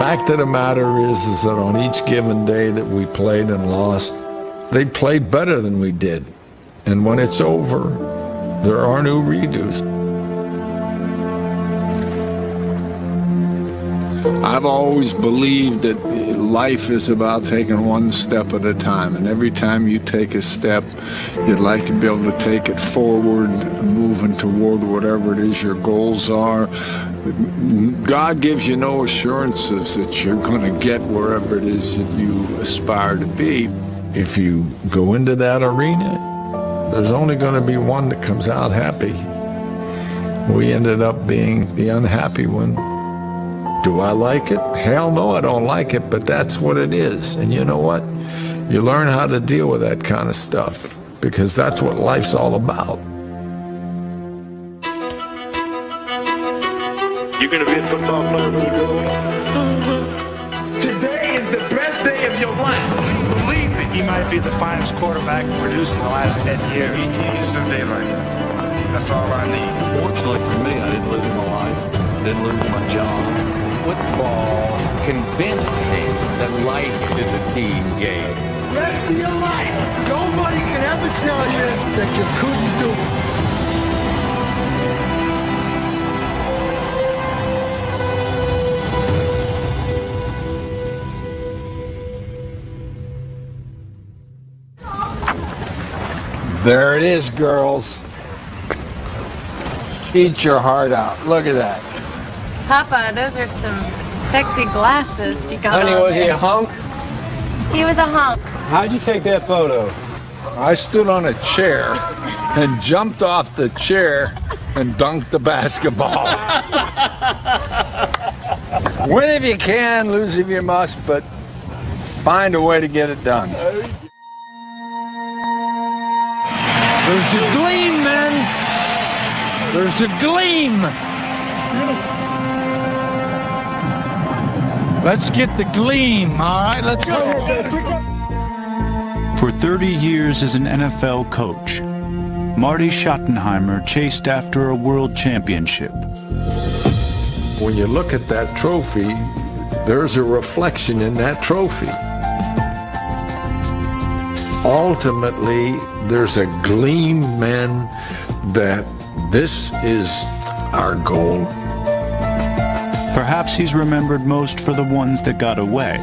fact of the matter is that on each given day that we played and lost, they played better than we did. And when it's over, there are no redos. I've always believed that life is about taking one step at a time, and every time you take a step, you'd like to be able to take it forward, moving toward whatever it is your goals are. God gives you no assurances that you're going to get wherever it is that you aspire to be. If you go into that arena, there's only going to be one that comes out happy. We ended up being the unhappy one. Do I like it? Hell no, I don't like it, but that's what it is. And you know what? You learn how to deal with that kind of stuff, because that's what life's all about. You're going to be a football player when you grow up. Today is the best day of your life. Believe me. He might be the finest quarterback produced in the last 10 years. He's a day like this. That's all I need. Fortunately for me, I didn't lose my life. I didn't lose my job. Football convinced me that life is a team game. Rest of your life, nobody can ever tell you that you couldn't do it. There it is, girls. Eat your heart out. Look at that. Papa, those are some sexy glasses you got. Honey, on was there. he a hunk? He was a hunk. How'd you take that photo? I stood on a chair and jumped off the chair and dunked the basketball. Win if you can, lose if you must, but find a way to get it done. There's a gleam, man. There's a gleam. Let's get the gleam, all right? Let's go. For 30 years as an NFL coach, Marty Schottenheimer chased after a world championship. When you look at that trophy, there's a reflection in that trophy. Ultimately, there's a gleam, man, that this is our goal. Perhaps he's remembered most for the ones that got away.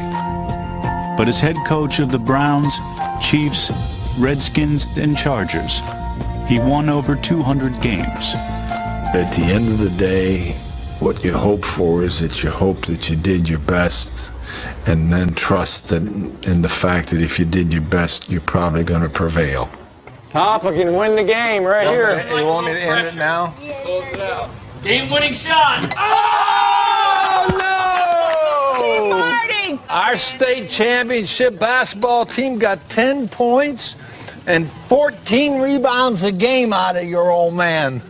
But as head coach of the Browns, Chiefs, Redskins, and Chargers, he won over 200 games. At the end of the day, what you hope for is that you hope that you did your best, and then trust that in the fact that if you did your best, you're probably going to prevail. Papa can win the game right here. You want me to end it now? Close it out. Game-winning shot. Marty! Our state championship basketball team got 10 points and 14 rebounds a game out of your old man.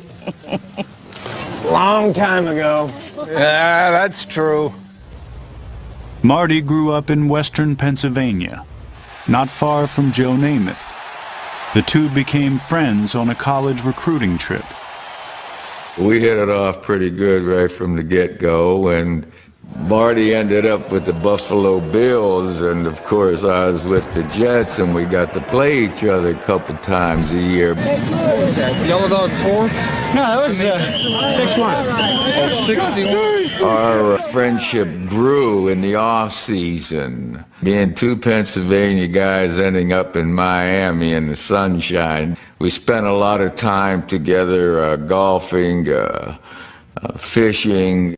Long time ago. Yeah, that's true. Marty grew up in western Pennsylvania, not far from Joe Namath. The two became friends on a college recruiting trip. We hit it off pretty good right from the get-go, and Marty ended up with the Buffalo Bills, and of course I was with the Jets, and we got to play each other a couple times a year. Yellow Dog 4? No, that was 6-1. Oh, 61. Our friendship grew in the off-season. Being two Pennsylvania guys ending up in Miami in the sunshine, we spent a lot of time together golfing, fishing.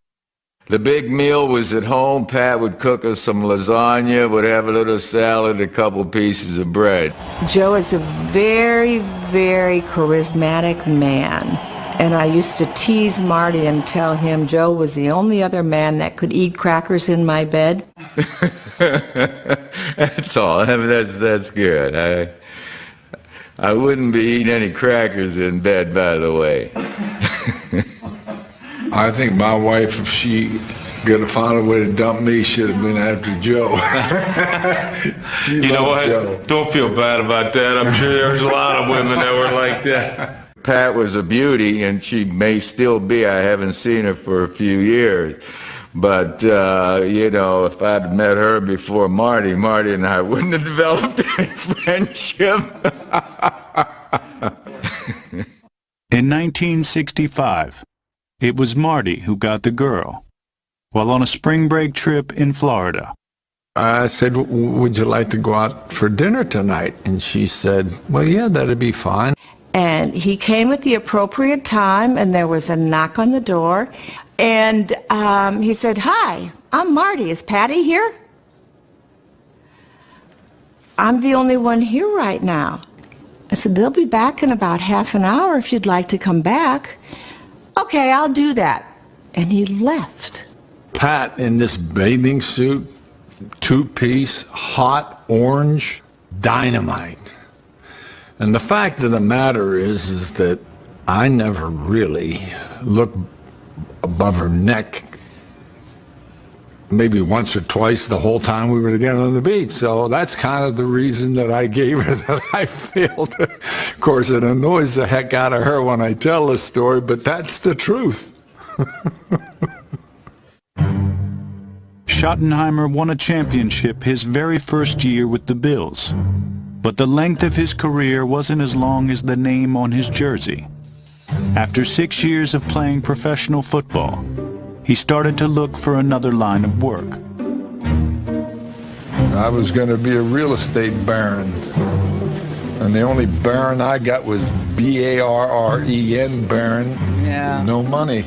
The big meal was at home. Pat would cook us some lasagna, would have a little salad, a couple pieces of bread. Joe is a very, very charismatic man. And I used to tease Marty and tell him Joe was the only other man that could eat crackers in my bed. That's all. I mean, that's good. I wouldn't be eating any crackers in bed, by the way. I think my wife, if she could have found a way to dump me, should have been after Joe. You know what? Joe. Don't feel bad about that. I'm sure there's a lot of women that were like that. Pat was a beauty, and she may still be. I haven't seen her for a few years. But, you know, if I'd met her before Marty and I wouldn't have developed any friendship. In 1965, it was Marty who got the girl, while on a spring break trip in Florida. I said, would you like to go out for dinner tonight? And she said, well, yeah, that'd be fine. And he came at the appropriate time, and there was a knock on the door. And he said, hi, I'm Marty. Is Patty here? I'm the only one here right now. I said, they'll be back in about half an hour if you'd like to come back. Okay, I'll do that. And he left. Pat in this bathing suit, two-piece, hot orange, dynamite. And the fact of the matter is that I never really looked above her neck, maybe once or twice the whole time we were together on the beach. So that's kind of the reason that I gave her that I failed. Of course, it annoys the heck out of her when I tell the story, but that's the truth. Schottenheimer won a championship his very first year with the Bills, but the length of his career wasn't as long as the name on his jersey. After 6 years of playing professional football, he started to look for another line of work. I was going to be a real estate baron, and the only baron I got was B-A-R-R-E-N, baron. Yeah. No money.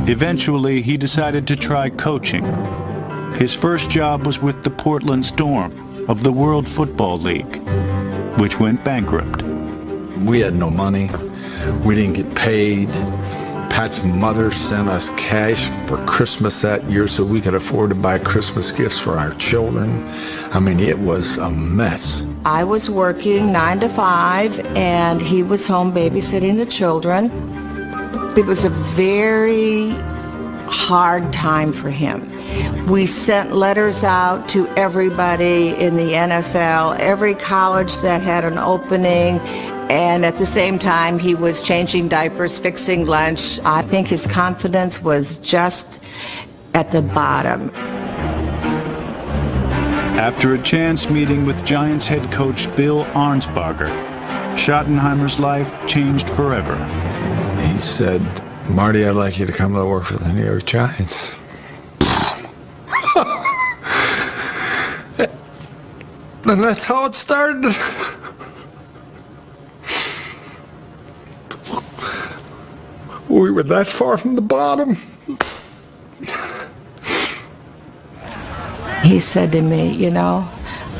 Eventually, he decided to try coaching. His first job was with the Portland Storm of the World Football League, which went bankrupt. We had no money. We didn't get paid. Pat's mother sent us cash for Christmas that year so we could afford to buy Christmas gifts for our children. I mean, it was a mess. I was working 9 to 5, and he was home babysitting the children. It was a very hard time for him. We sent letters out to everybody in the NFL, every college that had an opening, and at the same time he was changing diapers, fixing lunch. I think his confidence was just at the bottom. After a chance meeting with Giants head coach Bill Arnsparger, Schottenheimer's life changed forever. He said, Marty, I'd like you to come to work for the New York Giants. And that's how it started. We were that far from the bottom. He said to me, you know,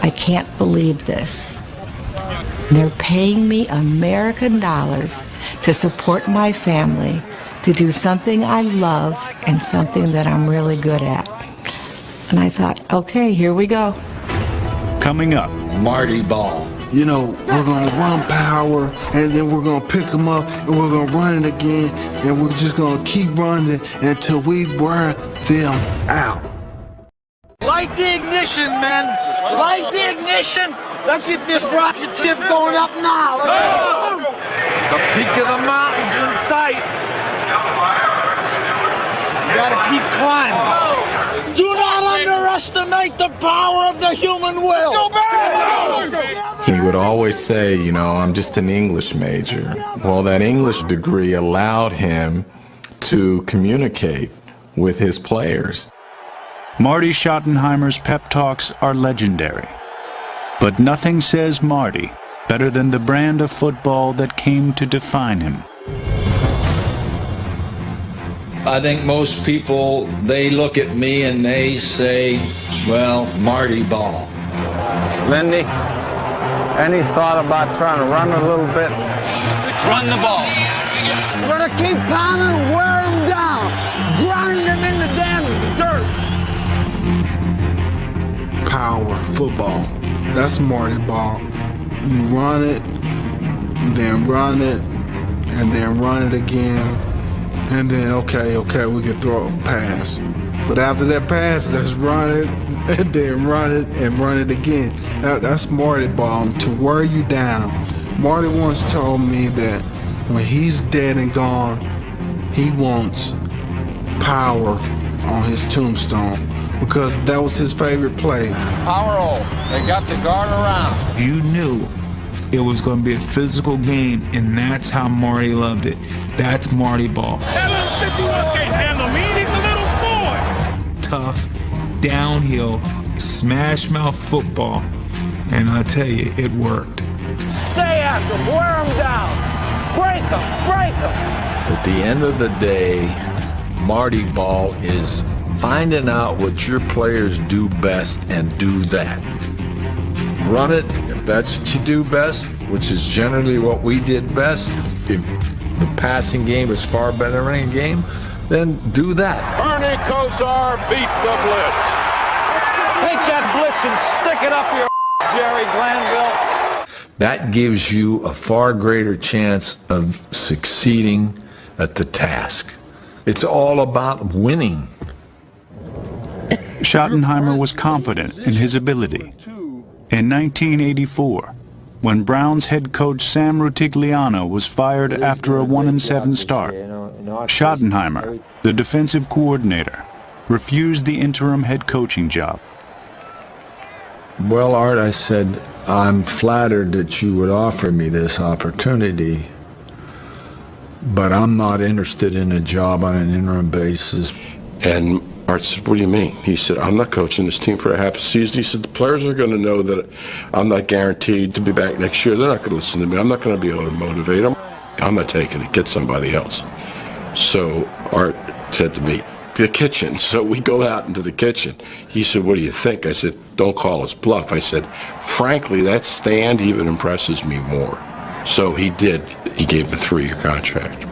I can't believe this. They're paying me American dollars to support my family, to do something I love and something that I'm really good at. And I thought, okay, here we go. Coming up, Marty Ball. You know, we're going to run power, and then we're going to pick them up, and we're going to run it again, and we're just going to keep running it until we wear them out. Light the ignition, men. Light the ignition. Let's get this rocket ship going up now. Let's go. The peak of the mountain's in sight. You gotta keep climbing. Do not underestimate the power of the human will. Go back. He would always say, you know, I'm just an English major. Well, that English degree allowed him to communicate with his players. Marty Schottenheimer's pep talks are legendary. But nothing says Marty better than the brand of football that came to define him. I think most people, they look at me and they say, well, Marty Ball. Lindy, any thought about trying to run a little bit? Run the ball. We're going to keep pounding and wear them down. Grind them in the damn dirt. Power, football. That's Marty Ball. You run it, then run it, and then run it again. And then, okay, we can throw a pass. But after that pass, let's run it, and then run it, and run it again. That's Marty Ball, to wear you down. Marty once told me that when he's dead and gone, he wants power on his tombstone because that was his favorite play. Power roll. They got the guard around. You knew it was going to be a physical game, and that's how Marty loved it. That's Marty Ball. Can't handle me. He's a little boy. Tough, downhill, smash mouth football, and I tell you, it worked. Stay after him. Wear him down. Break him. Break him. At the end of the day, Marty Ball is finding out what your players do best and do that. Run it if that's what you do best, which is generally what we did best. If the passing game is far better than the running game, then do that. Bernie Kosar beat the blitz. Take that blitz and stick it up your Jerry Glanville. That gives you a far greater chance of succeeding at the task. It's all about winning. Schottenheimer was confident in his ability. In 1984, when Browns head coach Sam Rutigliano was fired after a 1-7 start, Schottenheimer, the defensive coordinator, refused the interim head coaching job. Well, Art, I said, I'm flattered that you would offer me this opportunity, but I'm not interested in a job on an interim basis. And Art said, what do you mean? He said, I'm not coaching this team for a half a season. He said, the players are going to know that I'm not guaranteed to be back next year. They're not going to listen to me. I'm not going to be able to motivate them. I'm not taking it. Get somebody else. So Art said to me, the kitchen. So we go out into the kitchen. He said, what do you think? I said, don't call us bluff. I said, frankly, that stand even impresses me more. So he did. He gave him a 3-year contract.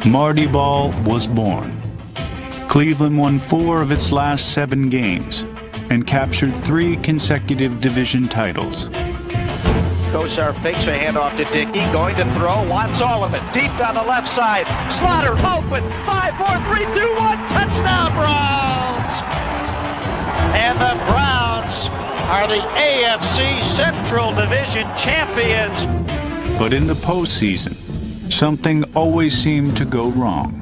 Marty Ball was born. Cleveland won 4 of its last 7 games and captured 3 consecutive division titles. Kosar fakes a handoff to Dickey, going to throw, wants all of it, deep down the left side. Slaughter open, 5, 4, 3, 2, 1, touchdown Browns! And the Browns are the AFC Central Division champions. But in the postseason, something always seemed to go wrong.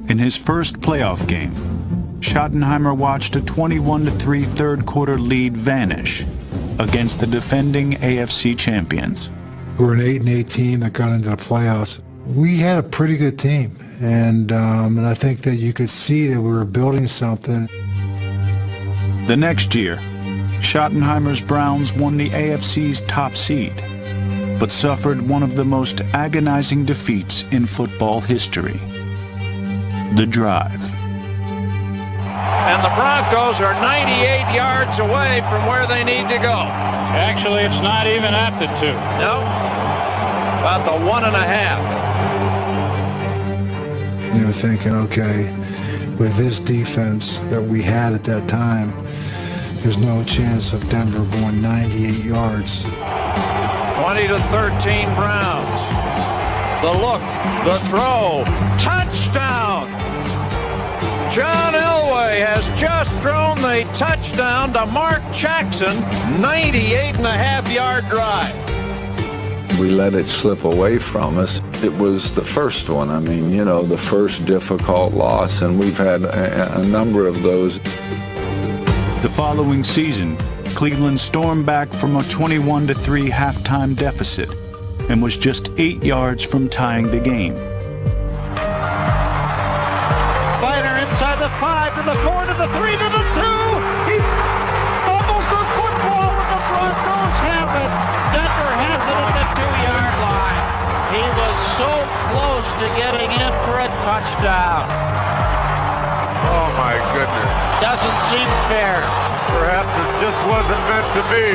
In his first playoff game, Schottenheimer watched a 21-3 third-quarter lead vanish against the defending AFC champions. We're an 8-8 team that got into the playoffs. We had a pretty good team, and I think that you could see that we were building something. The next year, Schottenheimer's Browns won the AFC's top seed, but suffered one of the most agonizing defeats in football history. The drive. And the Broncos are 98 yards away from where they need to go. Actually, it's not even at the 2. No, about the 1.5. You know, thinking, okay, with this defense that we had at that time, there's no chance of Denver going 98 yards. 20-13 Browns. The look, the throw, touchdown! John Elway has just thrown the touchdown to Mark Jackson, 98.5-yard drive. We let it slip away from us. It was the first one. I mean, you know, the first difficult loss, and we've had a number of those. The following season, Cleveland stormed back from a 21-3 halftime deficit and was just 8 yards from tying the game. Fighter inside the 5 to the 4 to the 3 to the 2. He fumbles the football and the Broncos have it. Denver has it at the 2-yard line. He was so close to getting in for a touchdown. Oh my goodness. Doesn't seem fair. Perhaps it just wasn't meant to be.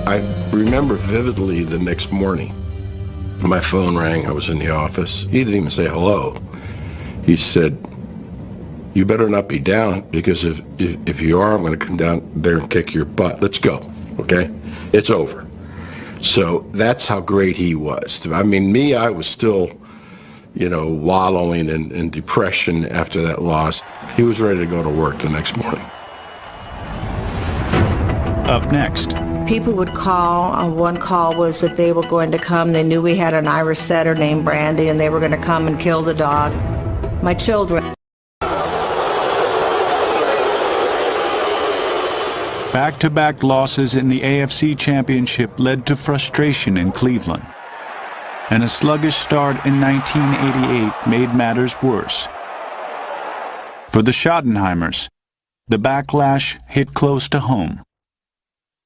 I remember vividly the next morning. My phone rang. I was in the office. He didn't even say hello. He said, you better not be down, because if you are, I'm going to come down there and kick your butt. Let's go, okay? It's over. So that's how great he was. I mean, me, I was still, you know, wallowing in depression after that loss. He was ready to go to work the next morning. Up next, People would call. One call was that they were going to come. They knew we had an Irish setter named Brandy, and they were going to come and kill the dog. My children. Back-to-back losses in the AFC Championship led to frustration in Cleveland, and a sluggish start in 1988 made matters worse. For the Schottenheimers, the backlash hit close to home.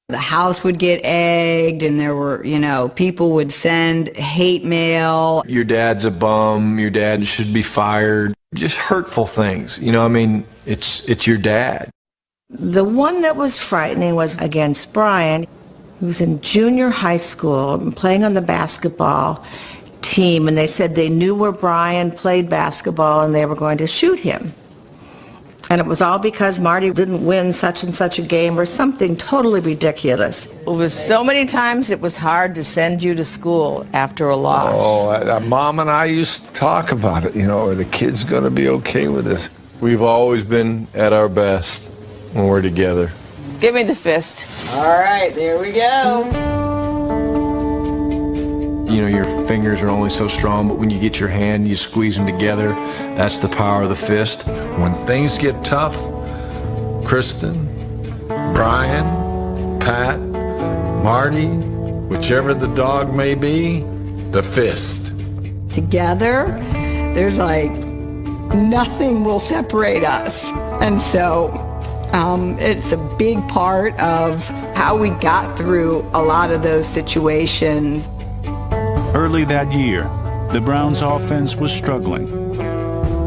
The house would get egged, and there were, people would send hate mail. Your dad's a bum, your dad should be fired. Just hurtful things. It's your dad. The one that was frightening was against Brian. He was in junior high school playing on the basketball team, and they said they knew where Brian played basketball and they were going to shoot him. And it was all because Marty didn't win such and such a game or something totally ridiculous. It was so many times it was hard to send you to school after a loss. Oh, Mom and I used to talk about it, are the kids going to be okay with this? We've always been at our best when we're together. Give me the fist. All right, there we go. Your fingers are only so strong, but when you get your hand, you squeeze them together. That's the power of the fist. When things get tough, Kristen, Brian, Pat, Marty, whichever the dog may be, the fist. Together, there's nothing will separate us. And so it's a big part of how we got through a lot of those situations. Early that year, the Browns' offense was struggling.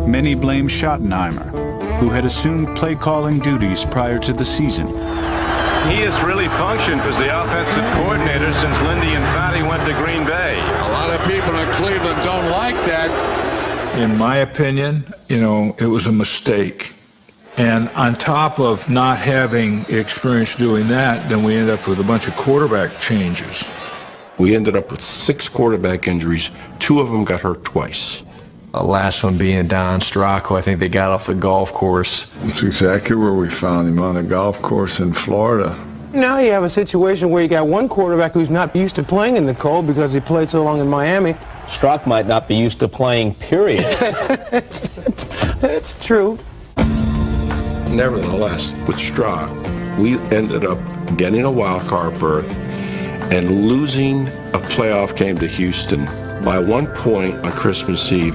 Many blamed Schottenheimer, who had assumed play-calling duties prior to the season. He has really functioned as the offensive coordinator since Lindy and Fatty went to Green Bay. A lot of people in Cleveland don't like that. In my opinion, it was a mistake. And on top of not having experience doing that, then we ended up with a bunch of quarterback changes. We ended up with 6 quarterback injuries. 2 of them got hurt twice. The last one being Don Stracco. I think they got off the golf course. That's exactly where we found him, on a golf course in Florida. Now you have a situation where you got one quarterback who's not used to playing in the cold because he played so long in Miami. Strock might not be used to playing, period. That's true. Nevertheless, with Strock, we ended up getting a wild card berth and losing a playoff game to Houston. By one point on Christmas Eve,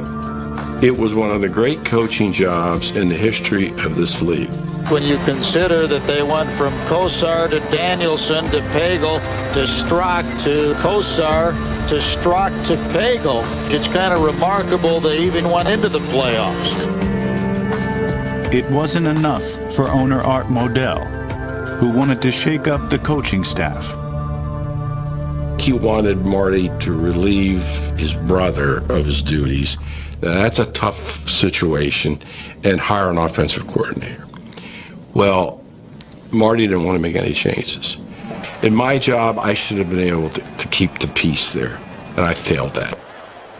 it was one of the great coaching jobs in the history of this league. When you consider that they went from Kosar to Danielson to Pagel to Strock to Kosar to Strock to Pagel, it's kind of remarkable they even went into the playoffs. It wasn't enough for owner Art Modell, who wanted to shake up the coaching staff. He wanted Marty to relieve his brother of his duties. Now, that's a tough situation, and hire an offensive coordinator. Well, Marty didn't want to make any changes. In my job, I should have been able to keep the peace there, and I failed that.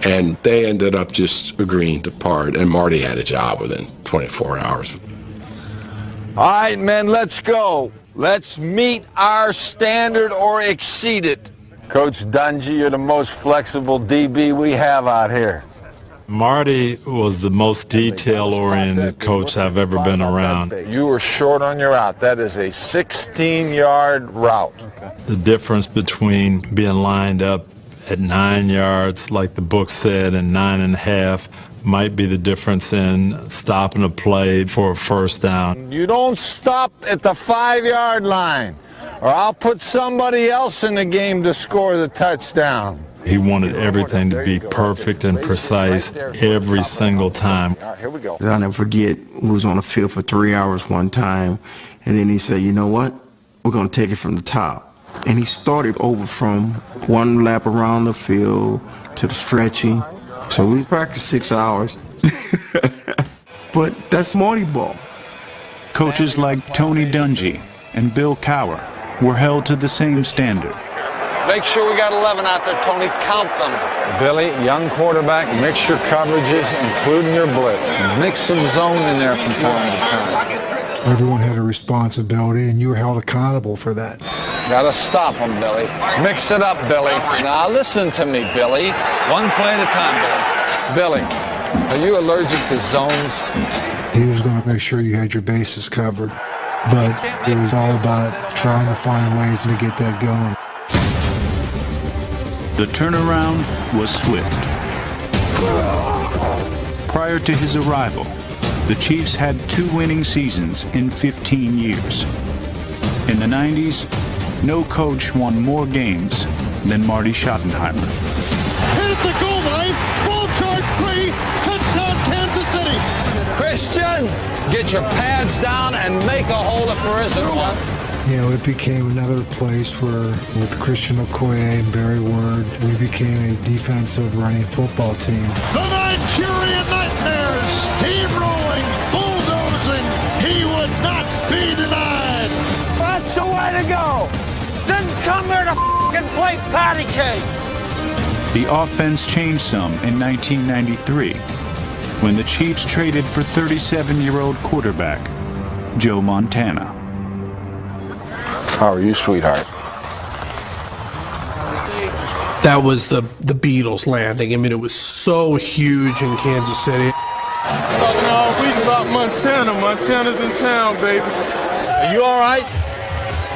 And they ended up just agreeing to part, and Marty had a job within 24 hours. All right, men, let's go. Let's meet our standard or exceed it. Coach Dungy, you're the most flexible DB we have out here. Marty was the most detail-oriented coach I've ever been around. You were short on your route. That is a 16-yard route. The difference between being lined up at 9 yards, like the book said, and 9.5, might be the difference in stopping a play for a first down. You don't stop at the 5-yard line, or I'll put somebody else in the game to score the touchdown. He wanted everything to be perfect and precise every single time. All right, here we go. I'll never forget, we was on the field for 3 hours one time, and then he said, you know what, we're going to take it from the top. And he started over from one lap around the field to the stretching. So we practiced 6 hours. But that's Marty Ball. Coaches like Tony Dungy and Bill Cowher were held to the same standard. Make sure we got 11 out there, Tony. Count them. Billy, young quarterback, mix your coverages, including your blitz. Mix some zone in there from time to time. Everyone had a responsibility, and you were held accountable for that. Gotta stop him, Billy. Mix it up, Billy. Now listen to me, Billy. One play at a time, Billy. Billy, are you allergic to zones? He was going to make sure you had your bases covered, but it was all about trying to find ways to get that going. The turnaround was swift. Prior to his arrival, the Chiefs had 2 winning seasons in 15 years. In the 90s, no coach won more games than Marty Schottenheimer. Hit at the goal line, ball charge free, touchdown Kansas City. Christian, get your pads down and make a hole if there isn't one. You know, it became another place where, with Christian Okoye and Barry Word, we became a defensive running football team. The Nigerian Nightmares, steamrolling, bulldozing, he would not be denied. That's the way to go. Didn't come here to f***ing play patty cake. The offense changed some in 1993 when the Chiefs traded for 37-year-old quarterback Joe Montana. How are you, sweetheart? That was the Beatles landing. I mean, it was so huge in Kansas City. Talking all week about Montana. Montana's in town, baby. Are you all right?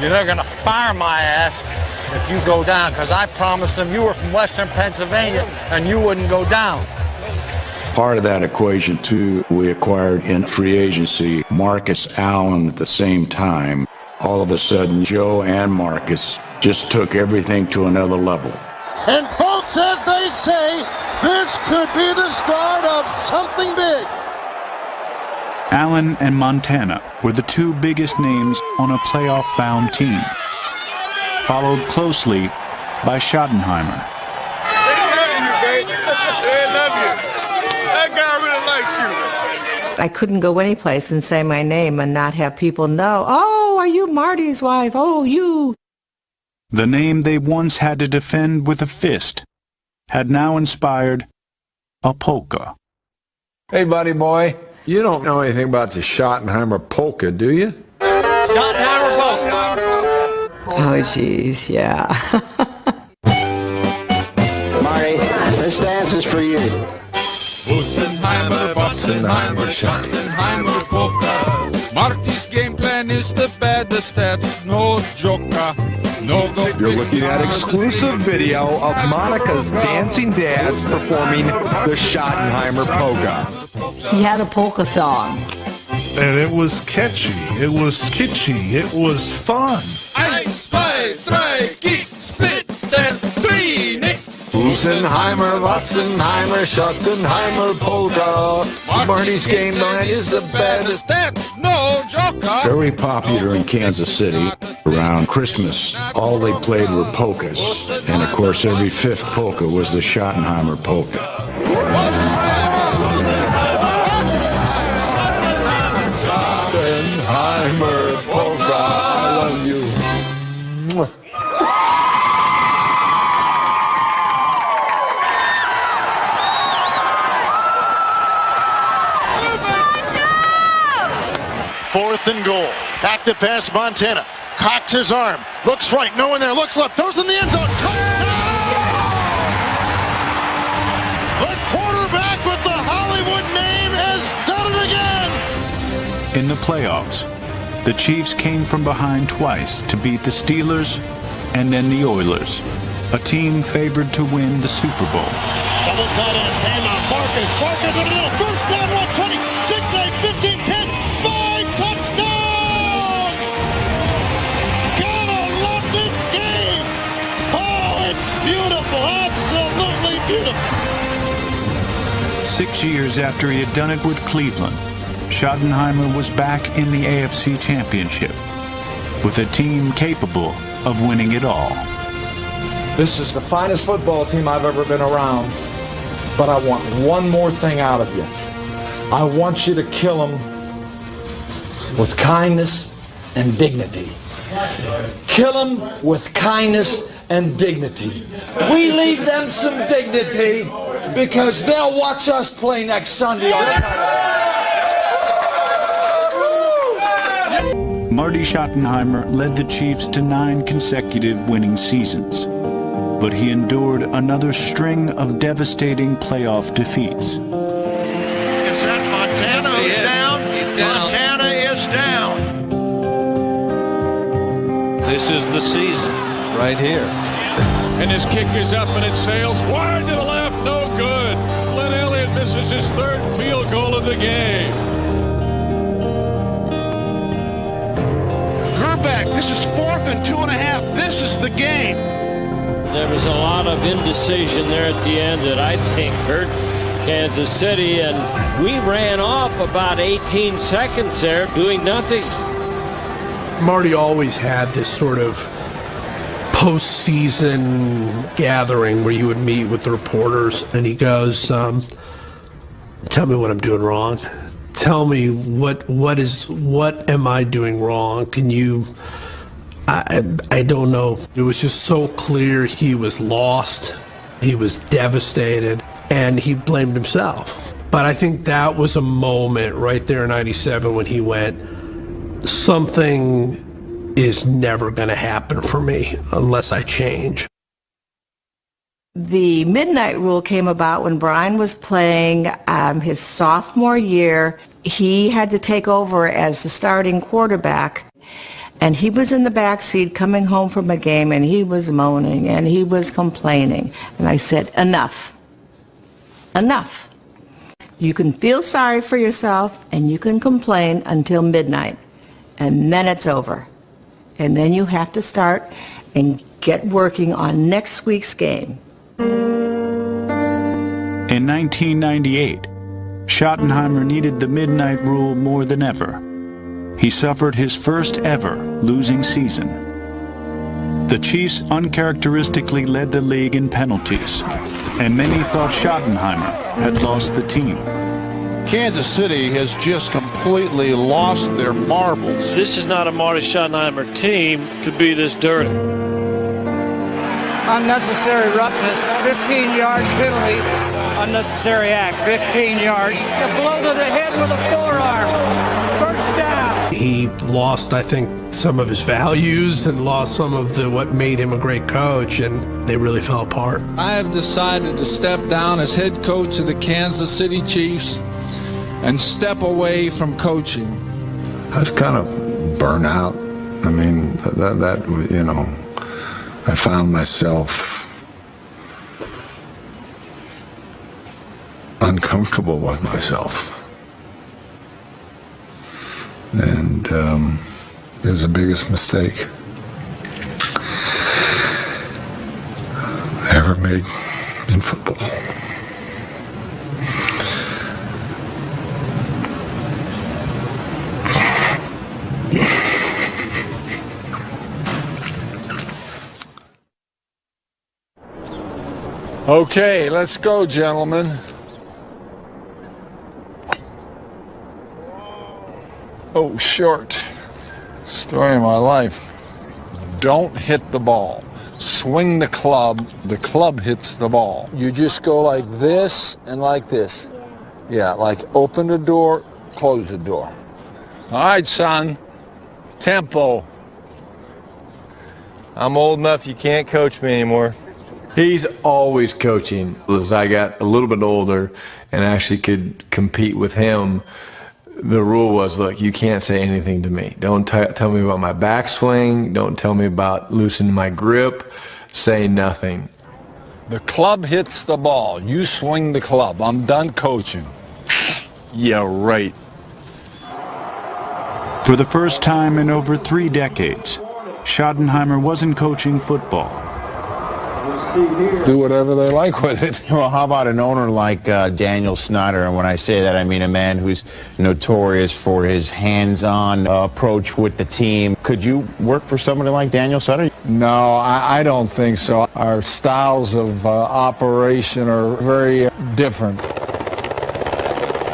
You're not gonna fire my ass if you go down, because I promised them you were from Western Pennsylvania and you wouldn't go down. Part of that equation, too, we acquired in free agency Marcus Allen at the same time. All of a sudden, Joe and Marcus just took everything to another level. And folks, as they say, this could be the start of something big. Allen and Montana were the 2 biggest names on a playoff-bound team, followed closely by Schottenheimer. I couldn't go any place and say my name and not have people know, oh, are you Marty's wife? Oh, you. The name they once had to defend with a fist had now inspired a polka. Hey, buddy boy, you don't know anything about the Schottenheimer polka, do you? Schottenheimer polka. Oh, geez, yeah. Marty, this dance is for you. Schottenheimer, Schottenheimer, Schottenheimer polka. Marty's game plan is the baddest, that's no joker. No go. You're looking at exclusive video of Monica's dancing dad performing the Schottenheimer polka. He had a polka song. And it was catchy, it was kitschy, it was fun. 1, 2, 3, kick, split, and 3, nick. Schottenheimer, Watzenheimer, Schottenheimer polka. Marty's game plan is the baddest, that's no joker. Very popular in Kansas City. Around Christmas, all they played were polkas. And of course, every 5th polka was the Schottenheimer polka. Schottenheimer polka, I love you. Fourth and goal. Back to pass Montana. Cocks his arm. Looks right. No one there. Looks left. Throws in the end zone. The quarterback with the Hollywood name has done it again. In the playoffs, the Chiefs came from behind twice to beat the Steelers and then the Oilers, a team favored to win the Super Bowl. Double tight ends. Handoff. Marcus over the middle. First down. 120. 6, 8, 15, 10. 5 touchdowns. Gotta love this game. Oh, it's beautiful. Absolutely beautiful. 6 years after he had done it with Cleveland, Schottenheimer was back in the AFC Championship with a team capable of winning it all. This is the finest football team I've ever been around, but I want one more thing out of you. I want you to kill them with kindness and dignity. Kill them with kindness and dignity. We leave them some dignity because they'll watch us play next Sunday on Marty Schottenheimer led the Chiefs to 9 consecutive winning seasons. But he endured another string of devastating playoff defeats. Is that Montana who's down? He's down. Montana is down. This is the season right here. And his kick is up and it sails wide to the left, no good. Glenn Elliott misses his 3rd field goal of the game. Gerbeck, this is 4th and 2.5. This is the game. There was a lot of indecision there at the end that I think hurt Kansas City, and we ran off about 18 seconds there doing nothing. Marty always had this sort of postseason gathering where you would meet with the reporters, and he goes, tell me what I'm doing wrong. Tell me what am I doing wrong? Can you... I don't know. It was just so clear he was lost, he was devastated, and he blamed himself. But I think that was a moment right there in '97 when he went, something is never going to happen for me unless I change. The midnight rule came about when Brian was playing his sophomore year. He had to take over as the starting quarterback. And he was in the back seat coming home from a game, and he was moaning and he was complaining. And I said, enough. Enough. You can feel sorry for yourself and you can complain until midnight. And then it's over. And then you have to start and get working on next week's game. In 1998, Schottenheimer needed the midnight rule more than ever. He suffered his first ever losing season. The Chiefs uncharacteristically led the league in penalties, and many thought Schottenheimer had lost the team. Kansas City has just completely lost their marbles. This is not a Marty Schottenheimer team to be this dirty. Unnecessary roughness, 15-yard penalty, unnecessary act, 15-yard. A blow to the head with a forearm, first down. He lost, I think, some of his values and lost some of what made him a great coach, and they really fell apart. I have decided to step down as head coach of the Kansas City Chiefs and step away from coaching. I was kind of burnt out. I mean, that you know, I found myself uncomfortable with myself. And it was the biggest mistake I ever made in football. Okay, let's go, gentlemen. Oh, short. Story of my life. Don't hit the ball. Swing the club hits the ball. You just go like this and like this. Yeah, like open the door, close the door. All right, son. Tempo. I'm old enough you can't coach me anymore. He's always coaching. As I got a little bit older and actually could compete with him, the rule was, look, you can't say anything to me. Don't tell me about my backswing. Don't tell me about loosening my grip. Say nothing. The club hits the ball. You swing the club. I'm done coaching. Yeah, right. For the first time in over 3 decades, Schottenheimer wasn't coaching football. Do whatever they like with it. Well, how about an owner like Daniel Snyder? And when I say that, I mean a man who's notorious for his hands-on approach with the team. Could you work for somebody like Daniel Snyder? No, I don't think so. Our styles of operation are very different.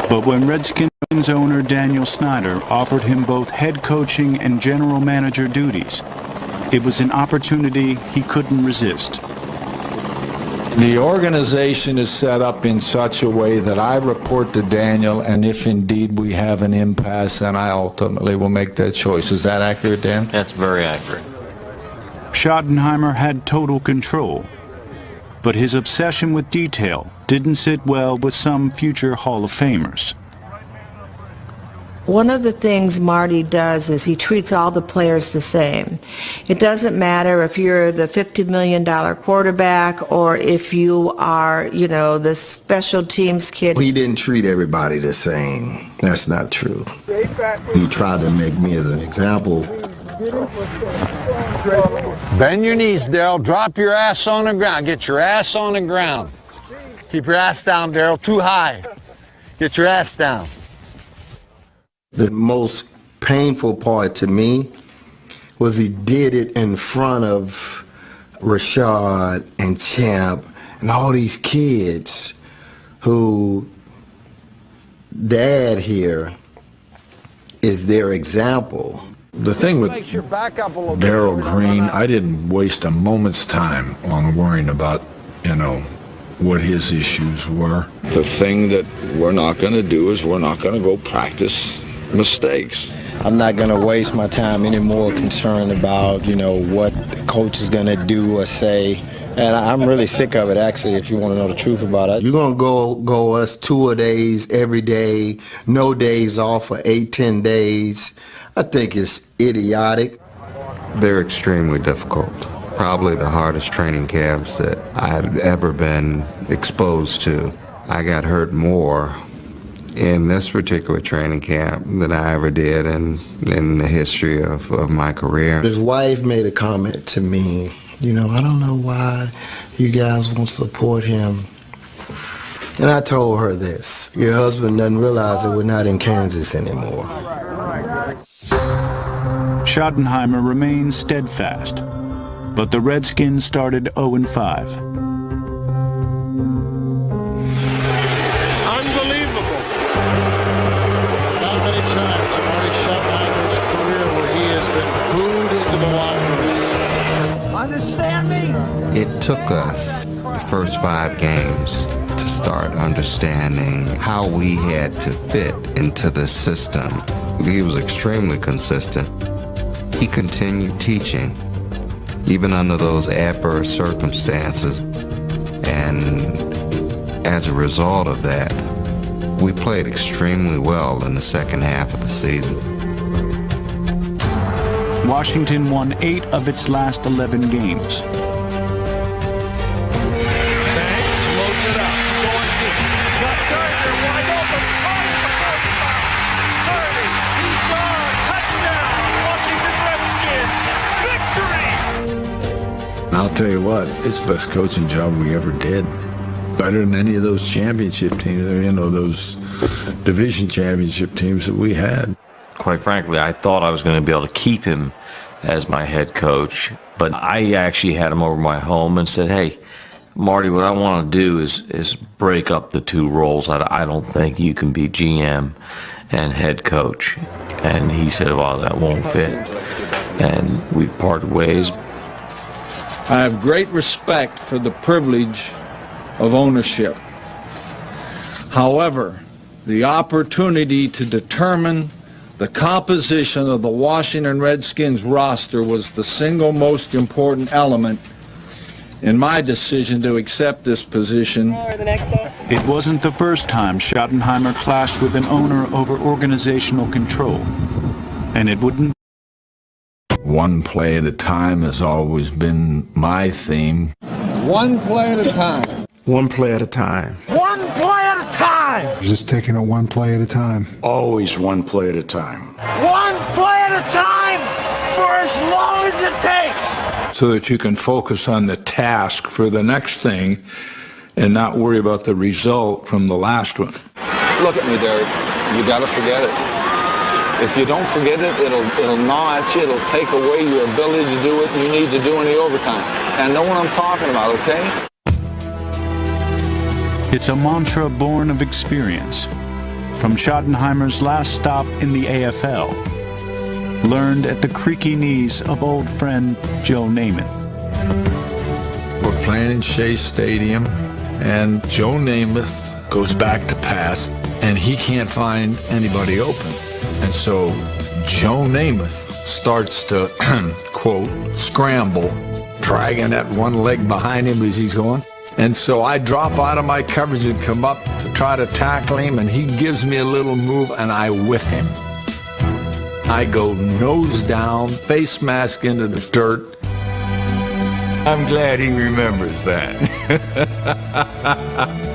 But when Redskins owner Daniel Snyder offered him both head coaching and general manager duties, it was an opportunity he couldn't resist. The organization is set up in such a way that I report to Daniel, and if indeed we have an impasse, then I ultimately will make that choice. Is that accurate, Dan? That's very accurate. Schottenheimer had total control, but his obsession with detail didn't sit well with some future Hall of Famers. One of the things Marty does is he treats all the players the same. It doesn't matter if you're the $50 million quarterback or if you are, you know, the special teams kid. He didn't treat everybody the same. That's not true. He tried to make me as an example. Bend your knees, Daryl. Drop your ass on the ground. Get your ass on the ground. Keep your ass down, Daryl. Too high. Get your ass down. The most painful part to me was he did it in front of Rashad and Champ and all these kids who Dad here is their example. The thing with Darryl Green, I didn't waste a moment's time on worrying about, what his issues were. The thing that we're not going to do is we're not going to go practice mistakes. I'm not going to waste my time anymore concerned about, what the coach is going to do or say. And I'm really sick of it, actually, if you want to know the truth about it. You're going to go us 2-a-days every day, no days off for 8-10 days. I think it's idiotic. They're extremely difficult. Probably the hardest training camps that I've ever been exposed to. I got hurt more in this particular training camp than I ever did in the history of my career. His wife made a comment to me, I don't know why you guys won't support him. And I told her this, your husband doesn't realize that we're not in Kansas anymore. Schottenheimer remained steadfast, but the Redskins started 0-5. Unbelievable. Not many times in Marty Schottenheimer's career where he has been booed into the locker room. Understand me? It took us the first 5 games to start understanding how we had to fit into the system. He was extremely consistent. He continued teaching, even under those adverse circumstances. And as a result of that, we played extremely well in the second half of the season. Washington won 8 of its last 11 games. I'll tell you what, it's the best coaching job we ever did. Better than any of those championship teams, those division championship teams that we had. Quite frankly, I thought I was going to be able to keep him as my head coach, but I actually had him over my home and said, hey, Marty, what I want to do is break up the 2 roles. I don't think you can be GM and head coach. And he said, well, that won't fit. And we parted ways. I have great respect for the privilege of ownership. However, the opportunity to determine the composition of the Washington Redskins roster was the single most important element in my decision to accept this position. It wasn't the first time Schottenheimer clashed with an owner over organizational control, and it wouldn't. One play at a time has always been my theme. One play at a time. One play at a time. One play at a time. Just taking it one play at a time. Always one play at a time. One play at a time for as long as it takes. So that you can focus on the task for the next thing and not worry about the result from the last one. Look at me, Derek. You got to forget it. If you don't forget it, it'll gnaw at you. It'll take away your ability to do what you need to do in the overtime. And know what I'm talking about, okay? It's a mantra born of experience. From Schottenheimer's last stop in the AFL, learned at the creaky knees of old friend Joe Namath. We're playing in Shea Stadium, and Joe Namath goes back to pass, and he can't find anybody open. And so Joe Namath starts to, quote, scramble, dragging that one leg behind him as he's going. And so I drop out of my coverage and come up to try to tackle him, and he gives me a little move, and I whiff him. I go nose down, face mask into the dirt. I'm glad he remembers that.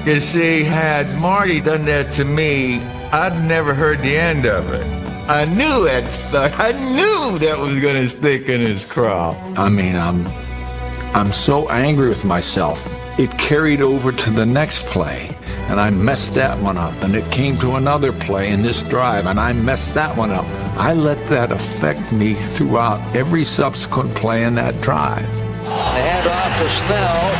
You see, had Marty done that to me, I'd never heard the end of it. I knew that stuck. I knew that was going to stick in his craw. I mean, I'm so angry with myself. It carried over to the next play, and I messed that one up. And it came to another play in this drive, and I messed that one up. I let that affect me throughout every subsequent play in that drive. The handoff to Snell,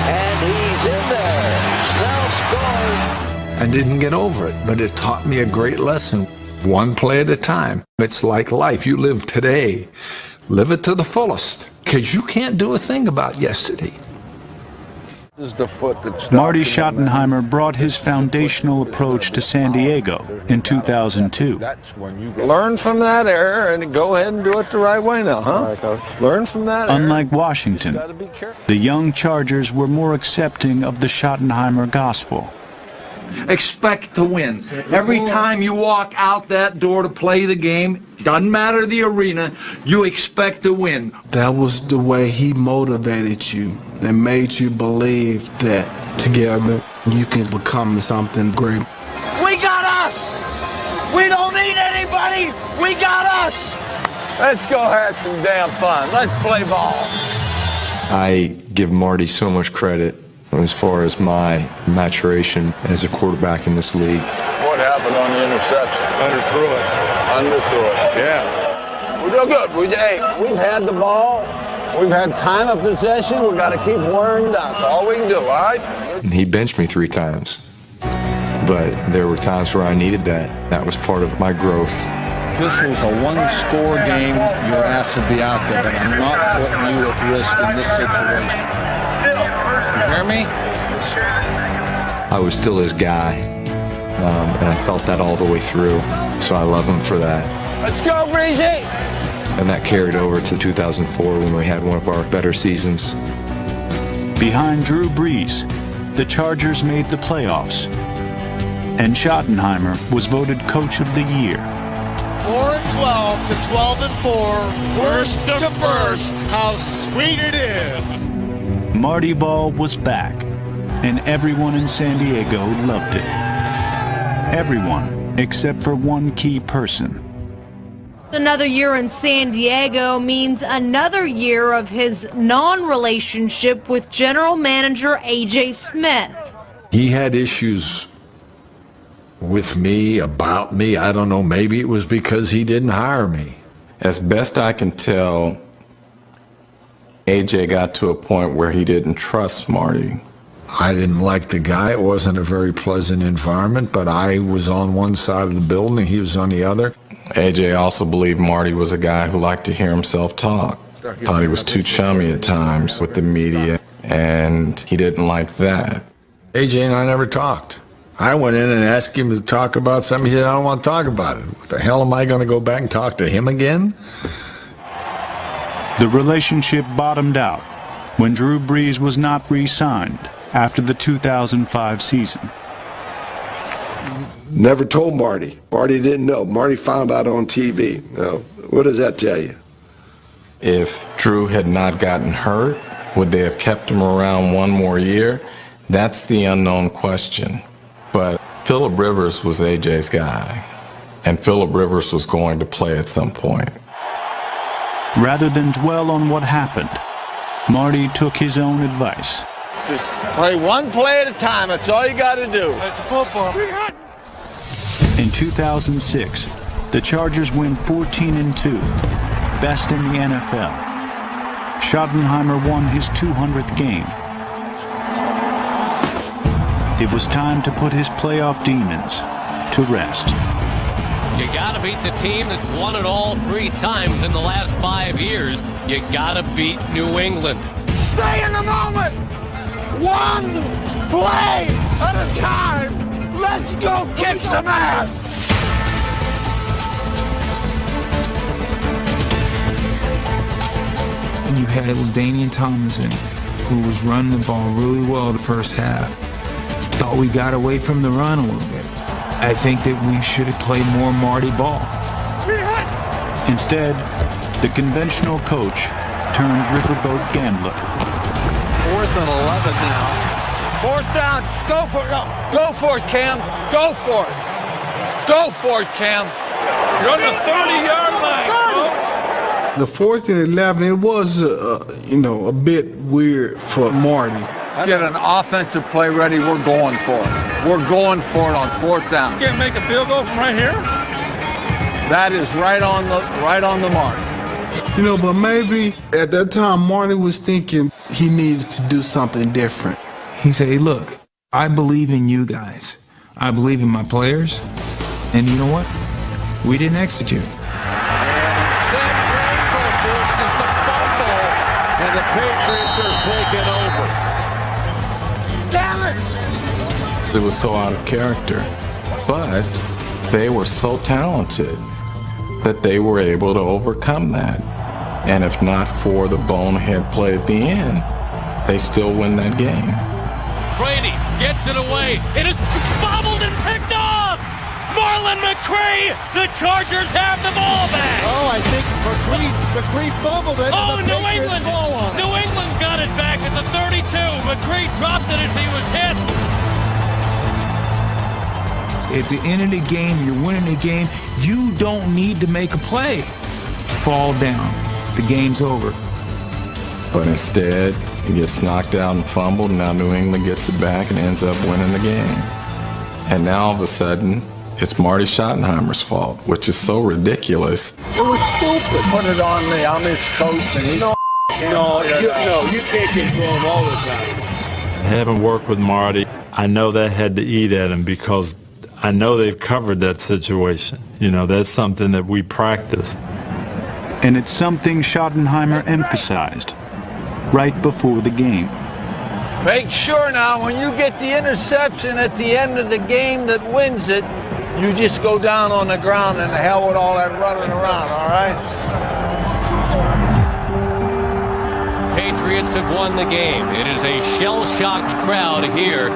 and he's in there. Snell scores. I didn't get over it, but it taught me a great lesson. One play at a time. It's like life. You live today. Live it to the fullest, because you can't do a thing about yesterday. Marty Schottenheimer brought his foundational approach to San Diego in 2002. Learn from that error and go ahead and do it the right way now, huh? Learn from that error. Unlike Washington, the young Chargers were more accepting of the Schottenheimer gospel. Expect to win. Every time you walk out that door to play the game, doesn't matter the arena, you expect to win. That was the way he motivated you, that made you believe that together you can become something great. We got us! We don't need anybody! We got us! Let's go have some damn fun. Let's play ball. I give Marty so much credit as far as my maturation as a quarterback in this league. What happened on the interception? Underthrew it. Underthrew it. Yeah. We're doing good. We've had the ball. We've had time of possession. We've got to keep wearing down. That's all we can do, all right? And he benched me 3 times. But there were times where I needed that. That was part of my growth. If this was a one-score game, your ass would be out there, but I'm not putting you at risk in this situation. You hear me? I was still his guy, and I felt that all the way through, so I love him for that. Let's go, Breezy! And that carried over to 2004 when we had one of our better seasons. Behind Drew Brees, the Chargers made the playoffs, and Schottenheimer was voted Coach of the Year. 4-12 to 12-4, worst to first. How sweet it is! Marty Ball was back, and everyone in San Diego loved it. Everyone except for one key person. Another year in San Diego means another year of his non-relationship with general manager A.J. Smith. He had issues with me, about me. I don't know, maybe it was because he didn't hire me. As best I can tell, AJ got to a point where he didn't trust Marty. I didn't like the guy. It wasn't a very pleasant environment, but I was on one side of the building, he was on the other. AJ also believed Marty was a guy who liked to hear himself talk. Thought he was too chummy at times with the media, and he didn't like that. AJ and I never talked. I went in and asked him to talk about something. He said, I don't want to talk about it. What the hell am I going to go back and talk to him again? The relationship bottomed out when Drew Brees was not re-signed after the 2005 season. Never told Marty. Marty didn't know. Marty found out on TV. Now, what does that tell you? If Drew had not gotten hurt, would they have kept him around one more year? That's the unknown question. But Phillip Rivers was AJ's guy, and Phillip Rivers was going to play at some point. Rather than dwell on what happened, Marty took his own advice. Just play one play at a time. That's all you got to do. That's football. In 2006, the Chargers win 14-2, best in the NFL. Schottenheimer won his 200th game. It was time to put his playoff demons to rest. You gotta beat the team that's won it all 3 times in the last 5 years. You gotta beat New England. Stop! Stay in the moment. One play at a time. Let's go kick some ass. And you had Danian Tomlinson, who was running the ball really well the first half. Thought we got away from the run a little bit. I think that we should have played more Marty Ball. Instead, the conventional coach turned riverboat gambler. 4th and 11 now. 4th down. Go for it. Go for it, Cam. Go for it. Go for it, Cam. You're on the 30-yard line, coach. The 4th and 11, it was, a bit weird for Marty. Get an offensive play ready. We're going for it. We're going for it on 4th down. You can't make a field goal from right here? That is right on the mark. But maybe at that time, Marty was thinking he needed to do something different. He said, hey, look, I believe in you guys. I believe in my players. And you know what? We didn't execute. And instead, Draper forces the fumble, and the Patriots are taken over. Damn it! It was so out of character, but they were so talented that they were able to overcome that. And if not for the bonehead play at the end, they still win that game. Brady gets it away. It is bobbled and picked off. Marlon McCree. The Chargers have the ball back. Oh, I think McCree fumbled it. Oh, New England. New England's got it back at the 32. McCree dropped it as he was hit. At the end of the game, you're winning the game. You don't need to make a play. Fall down. The game's over. But instead, he gets knocked out and fumbled, and now New England gets it back and ends up winning the game. And now all of a sudden, it's Marty Schottenheimer's fault, which is so ridiculous. It was stupid. Put it on me. I'm his coach, and he... You can't control him all the time. Having worked with Marty, I know that had to eat at him because I know they've covered that situation. That's something that we practiced. And it's something Schottenheimer emphasized right before the game. Make sure now when you get the interception at the end of the game that wins it, you just go down on the ground and the hell with all that running around, all right? Patriots have won the game. It is a shell-shocked crowd here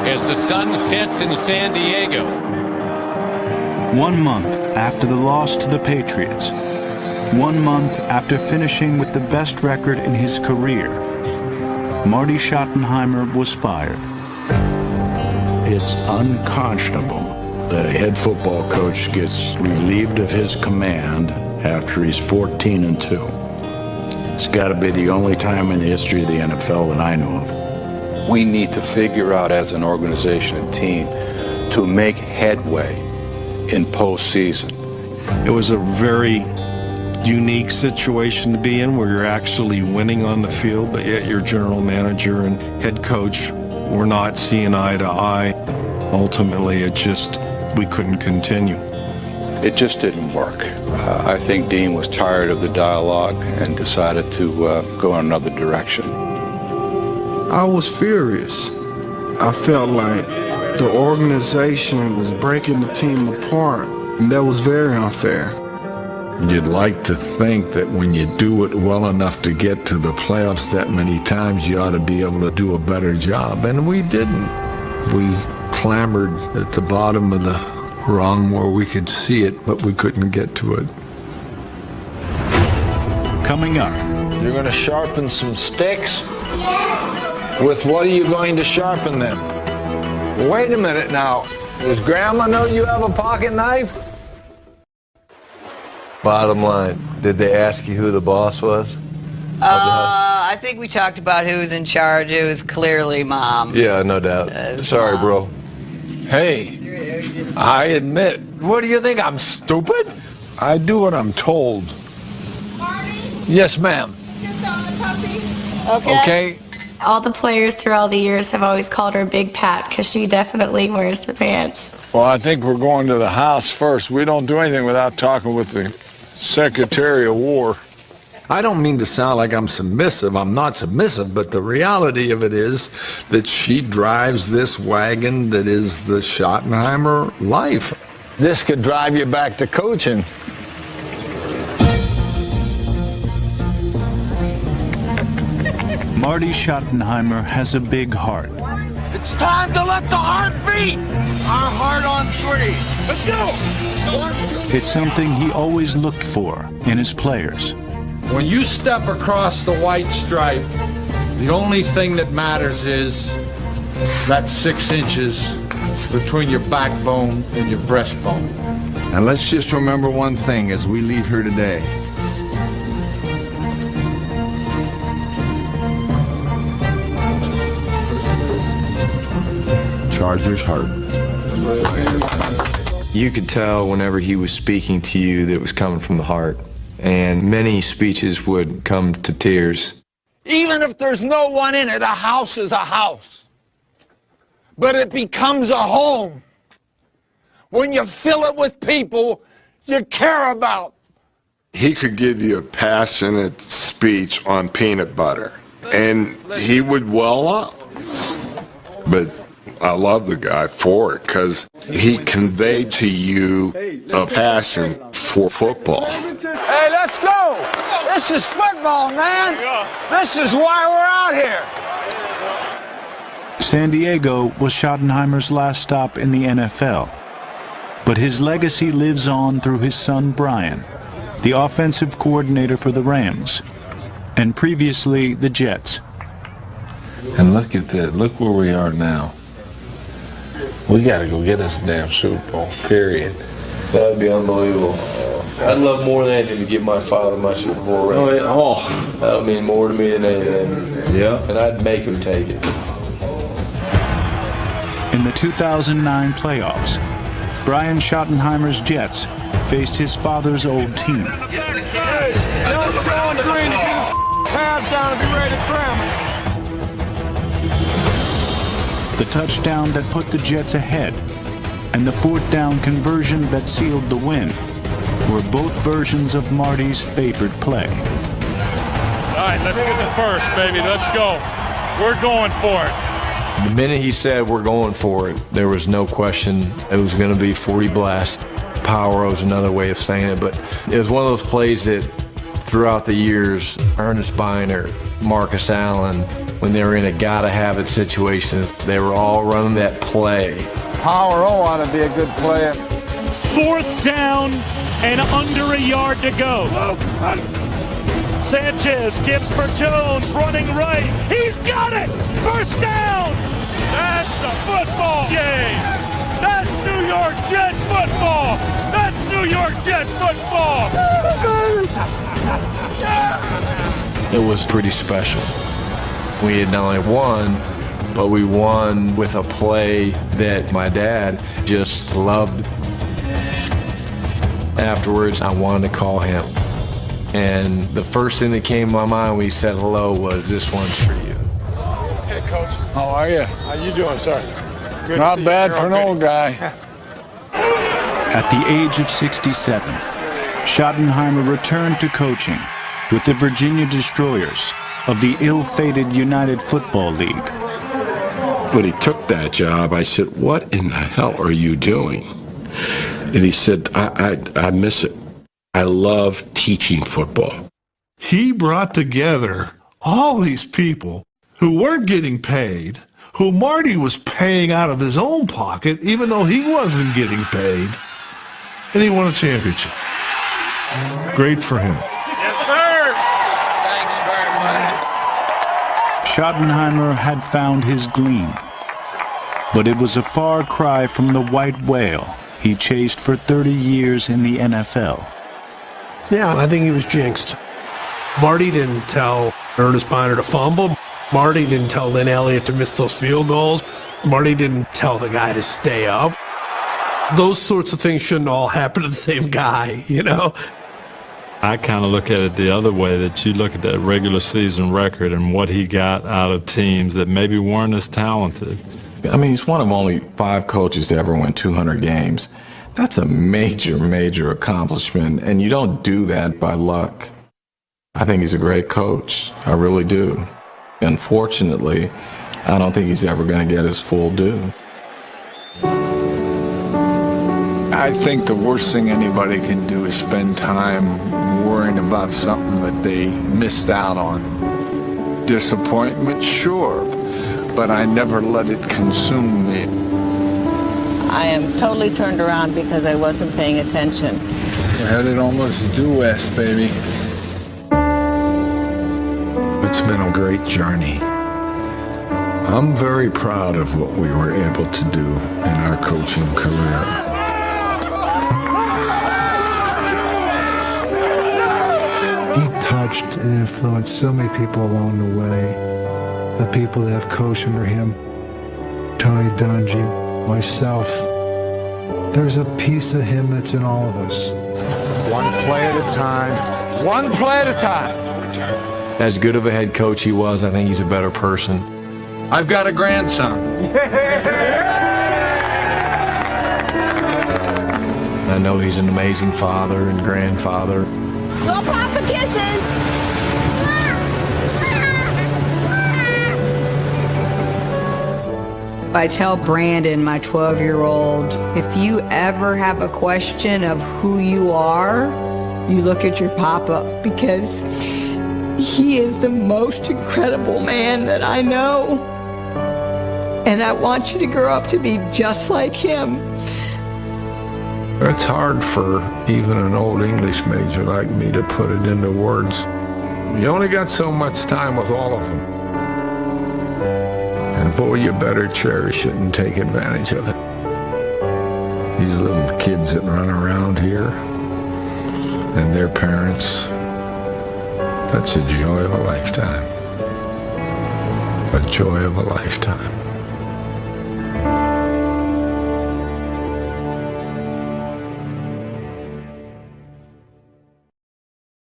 as the sun sets in San Diego. 1 month after the loss to the Patriots, 1 month after finishing with the best record in his career, Marty Schottenheimer was fired. It's unconscionable that a head football coach gets relieved of his command after he's 14-2. It's got to be the only time in the history of the NFL that I know of. We need to figure out as an organization and team to make headway in postseason. It was a very unique situation to be in where you're actually winning on the field, but yet your general manager and head coach were not seeing eye to eye. Ultimately, we couldn't continue. It just didn't work. I think Dean was tired of the dialogue and decided to go in another direction. I was furious. I felt like the organization was breaking the team apart, and that was very unfair. You'd like to think that when you do it well enough to get to the playoffs that many times, you ought to be able to do a better job, and we didn't. We clambered at the bottom of the rung where we could see it, but we couldn't get to it. Coming up. You're going to sharpen some sticks? With what are you going to sharpen them? Wait a minute now. Does Grandma know you have a pocket knife? Bottom line, did they ask you who the boss was? I think we talked about who was in charge. It was clearly Mom. Yeah, no doubt. Sorry, bro. Hey, I admit. What do you think? I'm stupid? I do what I'm told. Marty? Yes, ma'am. Kiss on the puppy. Okay. All the players through all the years have always called her Big Pat because she definitely wears the pants. Well, I think we're going to the house first. We don't do anything without talking with the Secretary of War. I don't mean to sound like I'm submissive. I'm not submissive, but the reality of it is that she drives this wagon that is the Schottenheimer life. This could drive you back to coaching. Marty Schottenheimer has a big heart. It's time to let the heart beat. Our heart on 3. Let's go. It's something he always looked for in his players. When you step across the white stripe, the only thing that matters is that 6 inches between your backbone and your breastbone. And let's just remember one thing as we leave here today. Chargers heart. You could tell whenever he was speaking to you that it was coming from the heart. And many speeches would come to tears. Even if there's no one in it, a house is a house. But it becomes a home when you fill it with people you care about. He could give you a passionate speech on peanut butter, and he would well up. But I love the guy for it because he conveyed to you a passion for football. Hey, let's go. This is football, man. This is why we're out here. San Diego was Schottenheimer's last stop in the NFL. But his legacy lives on through his son Brian, the offensive coordinator for the Rams, and previously the Jets. And look at that. Look where we are now. We got to go get us a damn Super Bowl, period. That'd be unbelievable. I'd love more than anything to give my father my Super Bowl ring. That would mean more to me than anything. Yeah. And I'd make him take it. In the 2009 playoffs, Brian Schottenheimer's Jets faced his father's old team. Hey, tell Sean Green to get his pads down and be ready to cram it. The touchdown that put the Jets ahead and the 4th down conversion that sealed the win were both versions of Marty's favorite play. All right, let's get the first, baby. Let's go. We're going for it. The minute he said we're going for it, there was no question it was going to be 40 blast. Power was another way of saying it, but it was one of those plays that throughout the years, Ernest Biner, Marcus Allen, when they were in a gotta-have-it situation, they were all running that play. Power O ought to be a good play. 4th down and under a yard to go. Sanchez gives for Jones, running right. He's got it! First down! That's a football game! That's New York Jet football! That's New York Jet football! It was pretty special. We had not only won, but we won with a play that my dad just loved. Afterwards, I wanted to call him. And the first thing that came to my mind when he said hello was, "This one's for you." Hey, Coach. How are you? How you doing, sir? Good Not bad for an old guy. At the age of 67, Schottenheimer returned to coaching with the Virginia Destroyers of the ill-fated United Football League. When he took that job, I said, "What in the hell are you doing?" And he said, I miss it. I love teaching football. He brought together all these people who weren't getting paid, who Marty was paying out of his own pocket, even though he wasn't getting paid, and he won a championship. Great for him. Yes, sir. Thanks very much. Schottenheimer had found his gleam, but it was a far cry from the white whale he chased for 30 years in the NFL. Yeah, I think he was jinxed. Marty didn't tell Ernest Biner to fumble. Marty didn't tell Lynn Elliott to miss those field goals. Marty didn't tell the guy to stay up. Those sorts of things shouldn't all happen to the same guy, you know? I kind of look at it the other way, that you look at that regular season record and what he got out of teams that maybe weren't as talented. I mean, he's one of only 5 coaches to ever win 200 games. That's a major, major accomplishment, and you don't do that by luck. I think he's a great coach. I really do. Unfortunately, I don't think he's ever going to get his full due. I think the worst thing anybody can do is spend time worrying about something that they missed out on. Disappointment, sure, but I never let it consume me. I am totally turned around because I wasn't paying attention. I had it almost due west, baby. It's been a great journey. I'm very proud of what we were able to do in our coaching career. He touched and influenced so many people along the way. The people that have coached under him, Tony Dungy, myself. There's a piece of him that's in all of us. One play at a time. One play at a time. As good of a head coach he was, I think he's a better person. I've got a grandson. I know he's an amazing father and grandfather. Go Papa kisses! I tell Brandon, my 12-year-old, if you ever have a question of who you are, you look at your papa, because he is the most incredible man that I know. And I want you to grow up to be just like him. It's hard for even an old English major like me to put it into words. You only got so much time with all of them. And boy, you better cherish it and take advantage of it. These little kids that run around here and their parents, that's a joy of a lifetime. A joy of a lifetime.